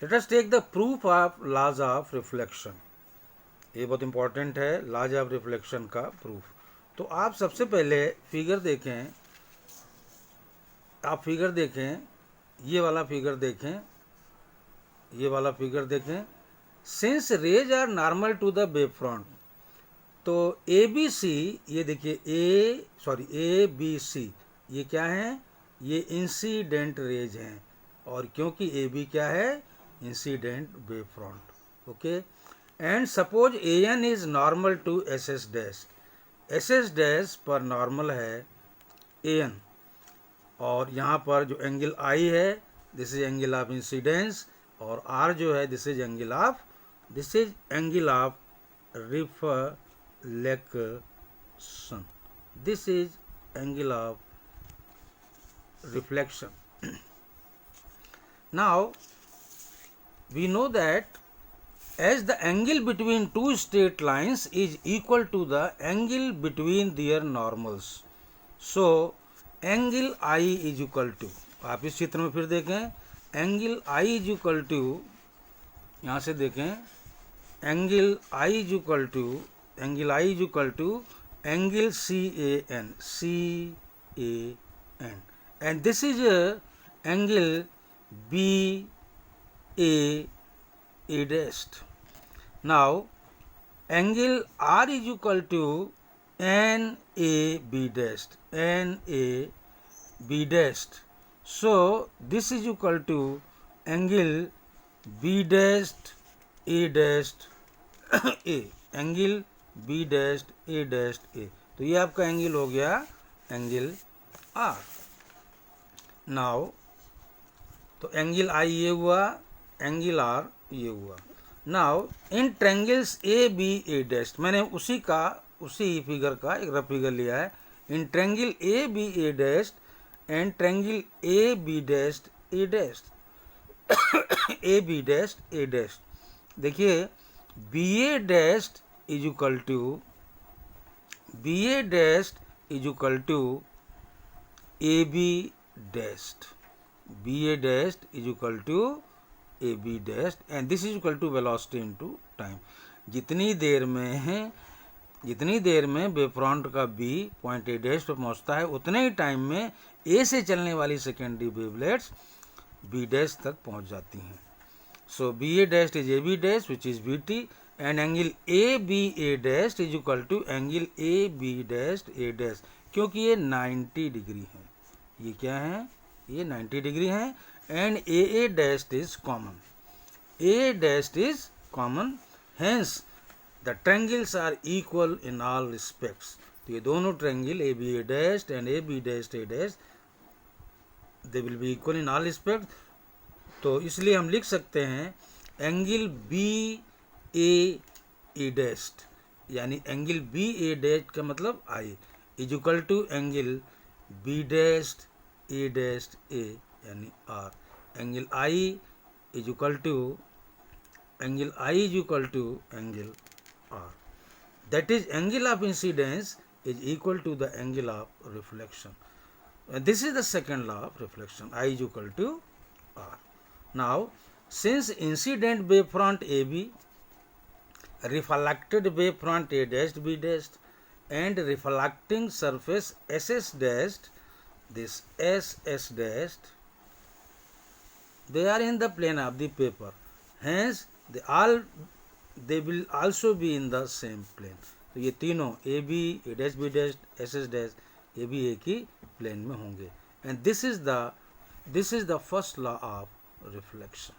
Late us take the proof of laws of reflection. ये बहुत important है, laws of reflection का proof. तो आप सबसे पहले फिगर देखें, आप फिगर देखें, ये वाला फिगर देखें, ये वाला फिगर देखें। Since rays are normal to the wave front, तो ए बी सी, ये देखिए ए बी सी, ये क्या है, ये इंसिडेंट रेज हैं, और क्योंकि ए बी क्या है, incident wave front. Okay, and suppose A N is normal to S S dash, S S dash पर नॉर्मल है ए एन, और यहाँ पर जो एंगल आई है this is angle of incidence, और आर जो है this is angle of reflection, this is angle of reflection. Now we know that as the angle between two straight lines is equal to the angle between their normals, so angle I is equal to, आप इस चित्र में फिर देखें, angle I is equal to, यहाँ से देखें, angle I is equal to, angle I is equal to angle CAN, and this is angle BAA dash. Now angle R is equal to NAB dash, NAB dash. So this is equal to angle B dash A dash A, angle B dash A dash A. तो ये आपका angle हो गया angle R. Now तो angle I ये हुआ, angle R ये हुआ। Now in triangles A B A dash, मैंने उसी फिगर का एक रफ फिगर लिया है। In triangle A B A dash and triangle A B dash A dash, A B dash A dash, देखिए B A dash is equal to, B A dash is equal to A B dash, B A dash is equal to A B dash, and this is equal to velocity into time. जितनी देर में wave front का B point A dash पर पहुंचता है, उतने ही time में ए से चलने वाली सेकेंडरी वेवलेट्स बी डैश तक पहुंच जाती हैं। So B A dash is A B dash which is B T, and angle A B A dash is equal to angle A B dash A dash, क्योंकि ये 90 degree है, ये क्या है, ये 90 डिग्री है, and A dash is common, A dash is common, hence the triangles are equal in all respects. तो ये दोनों triangle A B A dash and A B dash A dash they will be equal in all respect. तो इसलिए हम लिख सकते हैं angle B A dash, यानी एंगल बी ए डैश का मतलब I is equal to angle B dash A dash A यानी are, angle I is equal to, angle I is equal to angle R, that is angle of incidence is equal to the angle of reflection. This is the second law of reflection, I is equal to R. Now since incident wave front AB, reflected wave front A dash B dash, and reflecting surface SS dash, this SS dash, they are in the plane of the paper, hence they will also be in the same plane. तो ये तीनों A B A dash B dash S S dash ये भी एक ही plane में होंगे, and this is the first law of reflection.